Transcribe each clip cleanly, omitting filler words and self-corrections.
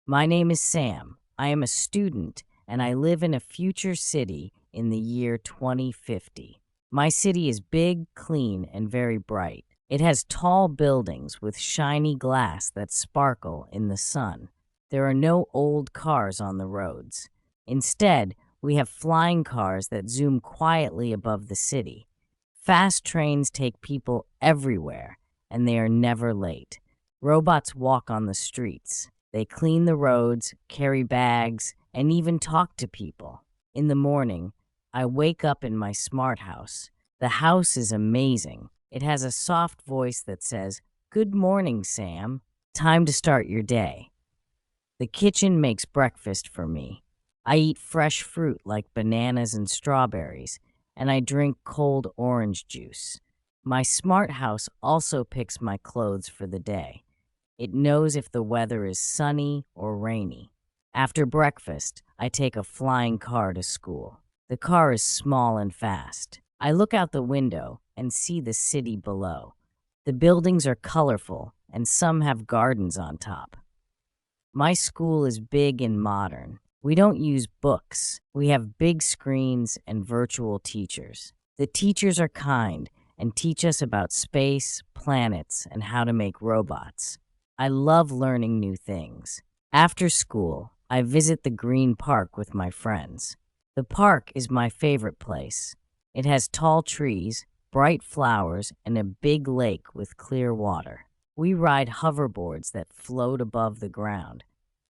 My name is Sam. I am a student and I live in a future city in the year 2050. My city is big, clean, and very bright. It has tall buildings with shiny glass that sparkle in the sun. There are no old cars on the roads. Instead, we have flying cars that zoom quietly above the city. Fast trains take people everywhere, and they are never late. Robots walk on the streets. They clean the roads, carry bags, and even talk to people. In the morning, I wake up in my smart house. The house is amazing. It has a soft voice that says, "Good morning, Sam. Time to start your day." The kitchen makes breakfast for me. I eat fresh fruit like bananas and strawberries, and I drink cold orange juice. My smart house also picks my clothes for the day. It knows if the weather is sunny or rainy. After breakfast, I take a flying car to school. The car is small and fast. I look out the window and see the city below. The buildings are colorful, and some have gardens on top. My school is big and modern. We don't use books. We have big screens and virtual teachers. The teachers are kind and teach us about space, planets, and how to make robots. I love learning new things. After school, I visit the green park with my friends. The park is my favorite place. It has tall trees, bright flowers, and a big lake with clear water. We ride hoverboards that float above the ground.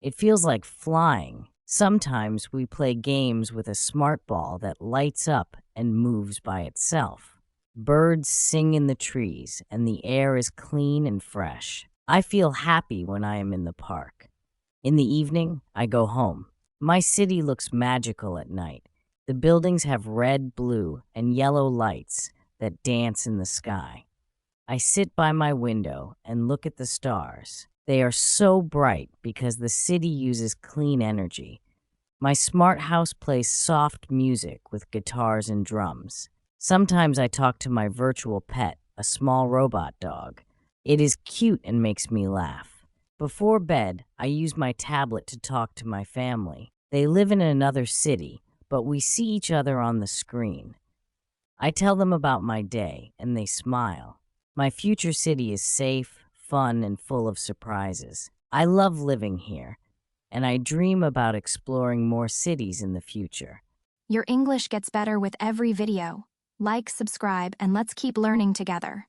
It feels like flying. Sometimes we play games with a smart ball that lights up and moves by itself. Birds sing in the trees, and the air is clean and fresh. I feel happy when I am in the park. In the evening, I go home. My city looks magical at night. The buildings have red, blue, and yellow lights that dance in the sky. I sit by my window and look at the stars. They are so bright because the city uses clean energy. My smart house plays soft music with guitars and drums. Sometimes I talk to my virtual pet, a small robot dog. It is cute and makes me laugh. Before bed, I use my tablet to talk to my family. They live in another city, but we see each other on the screen. I tell them about my day, and they smile. My future city is safe, fun, and full of surprises. I love living here, and I dream about exploring more cities in the future. Your English gets better with every video. Like, subscribe, and let's keep learning together.